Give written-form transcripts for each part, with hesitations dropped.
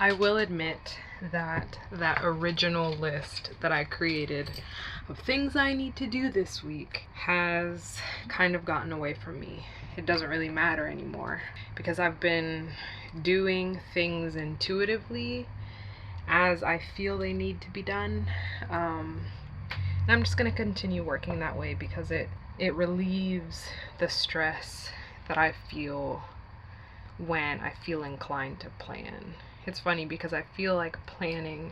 I will admit that that original list that I created of things I need to do this week has kind of gotten away from me. It doesn't really matter anymore because I've been doing things intuitively as I feel they need to be done. And I'm just going to continue working that way because it relieves the stress that I feel when I feel inclined to plan. It's funny because I feel like planning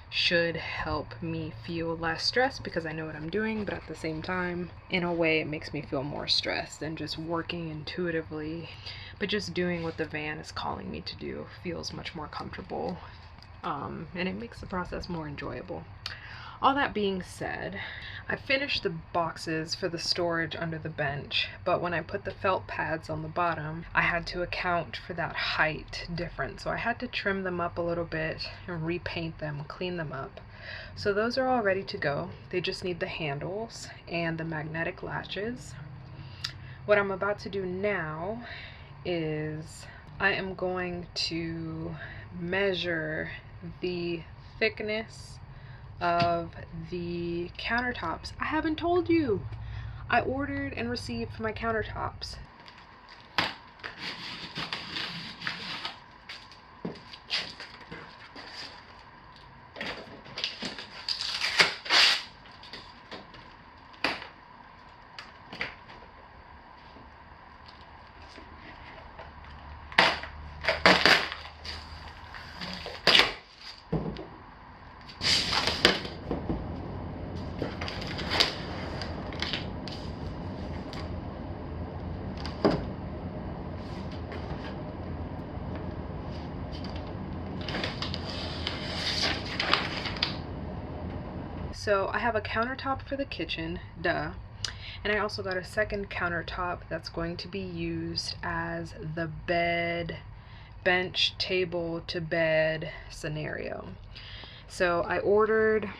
should help me feel less stressed because I know what I'm doing, but at the same time, in a way, it makes me feel more stressed than just working intuitively. But just doing what the van is calling me to do feels much more comfortable, and it makes the process more enjoyable. All that being said, I finished the boxes for the storage under the bench, but when I put the felt pads on the bottom, I had to account for that height difference. So I had to trim them up a little bit and repaint them, clean them up. So those are all ready to go. They just need the handles and the magnetic latches. What I'm about to do now is I am going to measure the thickness of the countertops. I haven't told you. I ordered and received for my countertops. So I have a countertop for the kitchen, duh. And I also got a second countertop that's going to be used as the bed, bench, table to bed scenario. So I ordered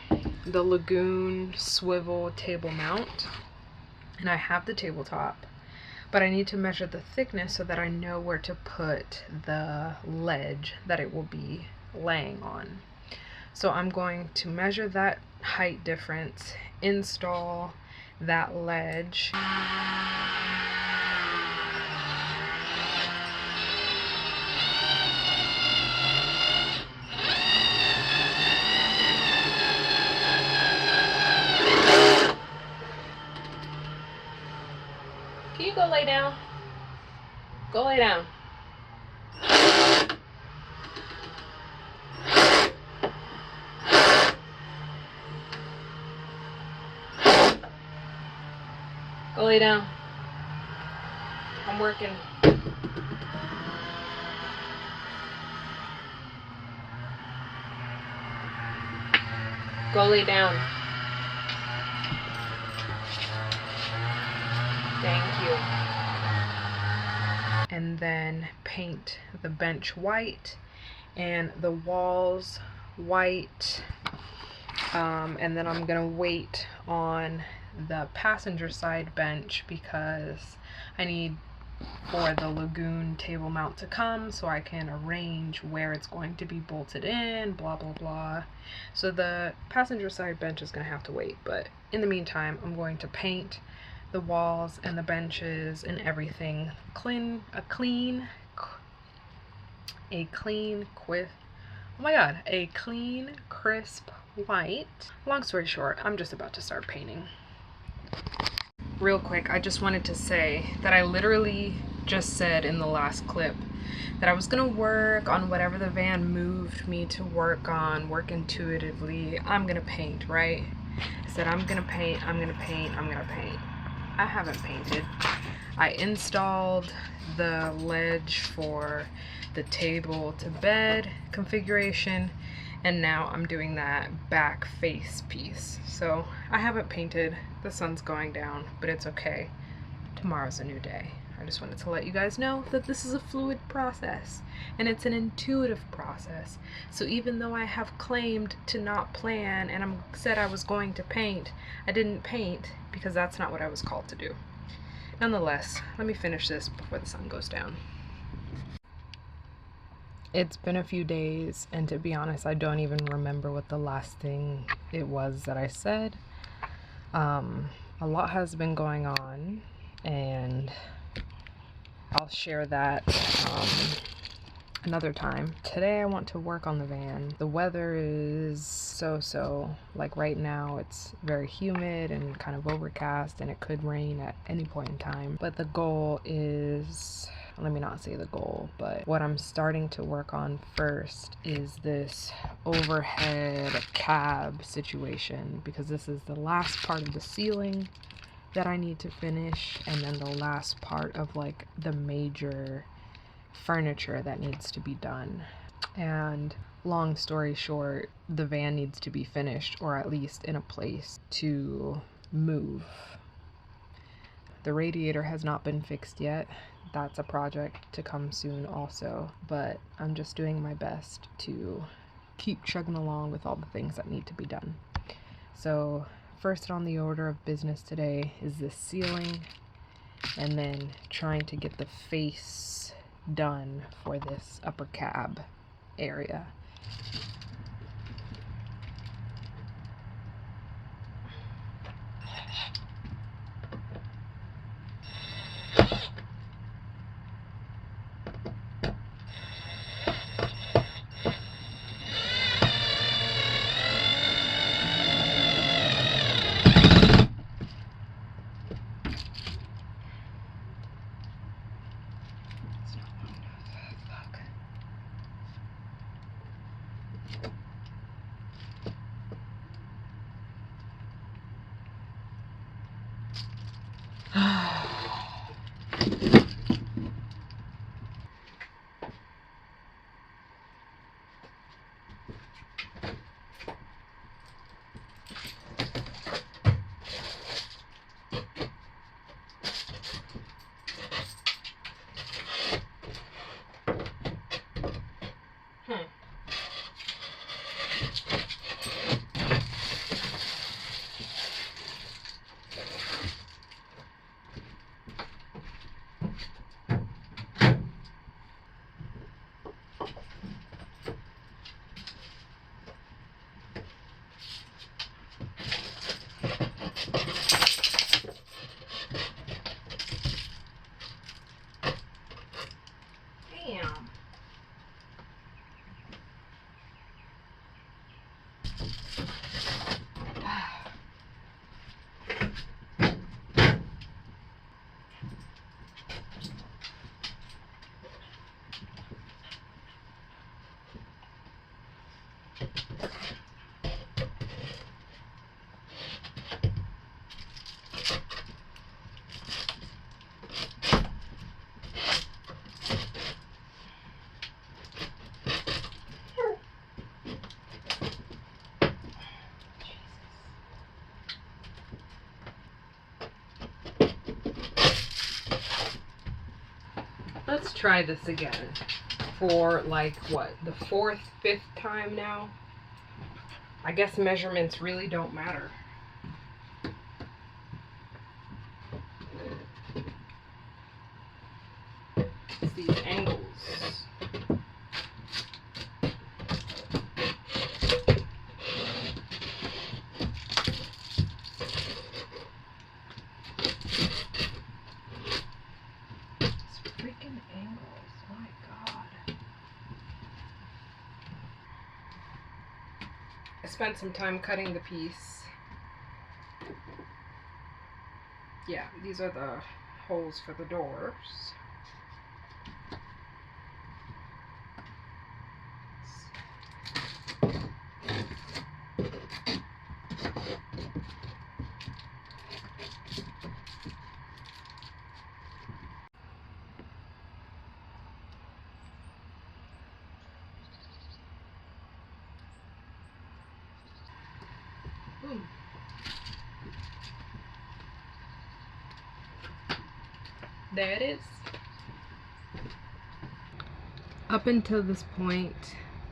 the Lagoon swivel table mount, and I have the tabletop, but I need to measure the thickness so that I know where to put the ledge that it will be laying on. So I'm going to measure that height difference, install that ledge. Can you go lay down? Go lay down. Go lay down. I'm working. Go lay down. Thank you. And then paint the bench white and the walls white. And then I'm gonna wait on the passenger side bench because I need for the Lagoon table mount to come so I can arrange where it's going to be bolted in, blah blah blah. So the passenger side bench is going to have to wait, but in the meantime I'm going to paint the walls and the benches and everything a clean crisp white. Long story short, I'm just about to start painting. Real quick, I just wanted to say that I literally just said in the last clip that I was gonna work on whatever the van moved me to work on, work intuitively. I'm gonna paint, right? I said I'm gonna paint, I'm gonna paint, I'm gonna paint. I haven't painted. I installed the ledge for the table to bed configuration, and now I'm doing that back face piece. So I haven't painted. The sun's going down, but it's okay. Tomorrow's a new day. I just wanted to let you guys know that this is a fluid process and it's an intuitive process. So even though I have claimed to not plan and I said I was going to paint, I didn't paint because that's not what I was called to do. Nonetheless, let me finish this before the sun goes down. It's been a few days, and to be honest, I don't even remember what the last thing it was that I said. A lot has been going on, and I'll share that another time. Today I want to work on the van. The weather is so. Like right now it's very humid and kind of overcast, and it could rain at any point in time. But the goal is, let me not say the goal, but what I'm starting to work on first is this overhead cab situation, because this is the last part of the ceiling that I need to finish, and then the last part of like the major furniture that needs to be done. And long story short, the van needs to be finished, or at least in a place to move. The radiator has not been fixed yet. That's a project to come soon also, but I'm just doing my best to keep chugging along with all the things that need to be done. So first on the order of business today is the ceiling, and then trying to get the face done for this upper cab area. Let's try this again for like what, the fourth, fifth time now? I guess measurements really don't matter. It's these angles. I spent some time cutting the piece. Yeah, these are the holes for the doors. There it is. Up until this point,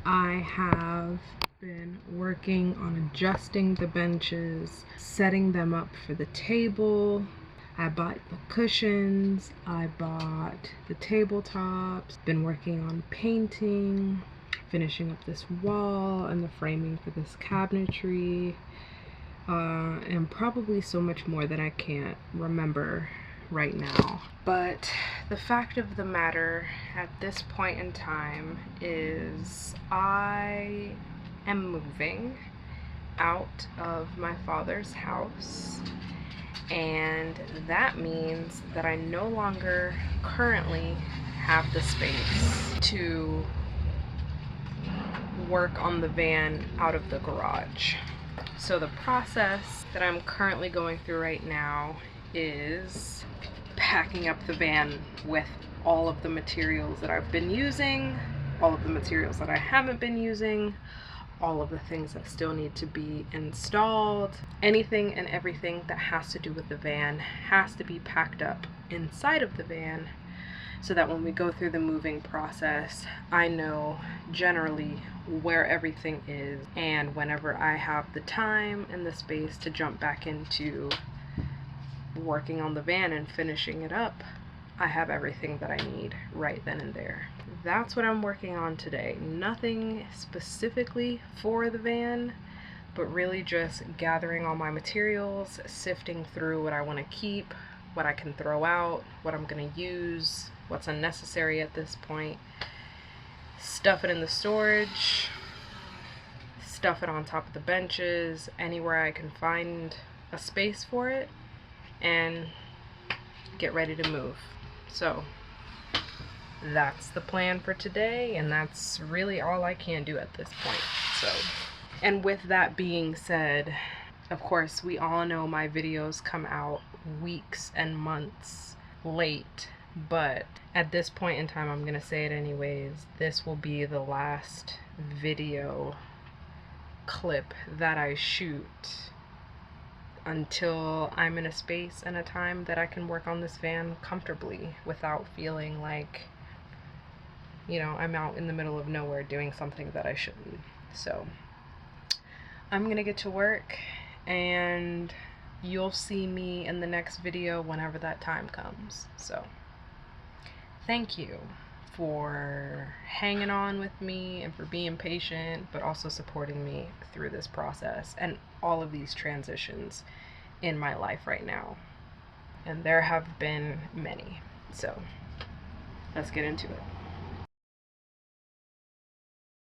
I have been working on adjusting the benches, setting them up for the table, I bought the cushions, I bought the tabletops, been working on painting, finishing up this wall and the framing for this cabinetry, and probably so much more that I can't remember right now. But the fact of the matter at this point in time is I am moving out of my father's house, and that means that I no longer currently have the space to work on the van out of the garage. So the process that I'm currently going through right now is packing up the van with all of the materials that I've been using, all of the materials that I haven't been using, all of the things that still need to be installed. Anything and everything that has to do with the van has to be packed up inside of the van, so that when we go through the moving process, I know generally where everything is, and whenever I have the time and the space to jump back into working on the van and finishing it up, I have everything that I need right then and there. That's what I'm working on today. Nothing specifically for the van, but really just gathering all my materials, sifting through what I want to keep, what I can throw out, what I'm going to use, what's unnecessary at this point, stuff it in the storage, stuff it on top of the benches, anywhere I can find a space for it, and get ready to move. So that's the plan for today, and that's really all I can do at this point. So, and with that being said, of course, we all know my videos come out weeks and months late, but at this point in time, I'm going to say it anyways, this will be the last video clip that I shoot until I'm in a space and a time that I can work on this van comfortably without feeling like, you know, I'm out in the middle of nowhere doing something that I shouldn't. So I'm gonna get to work, and you'll see me in the next video whenever that time comes. So thank you for hanging on with me and for being patient, but also supporting me through this process and all of these transitions in my life right now. And there have been many. So let's get into it.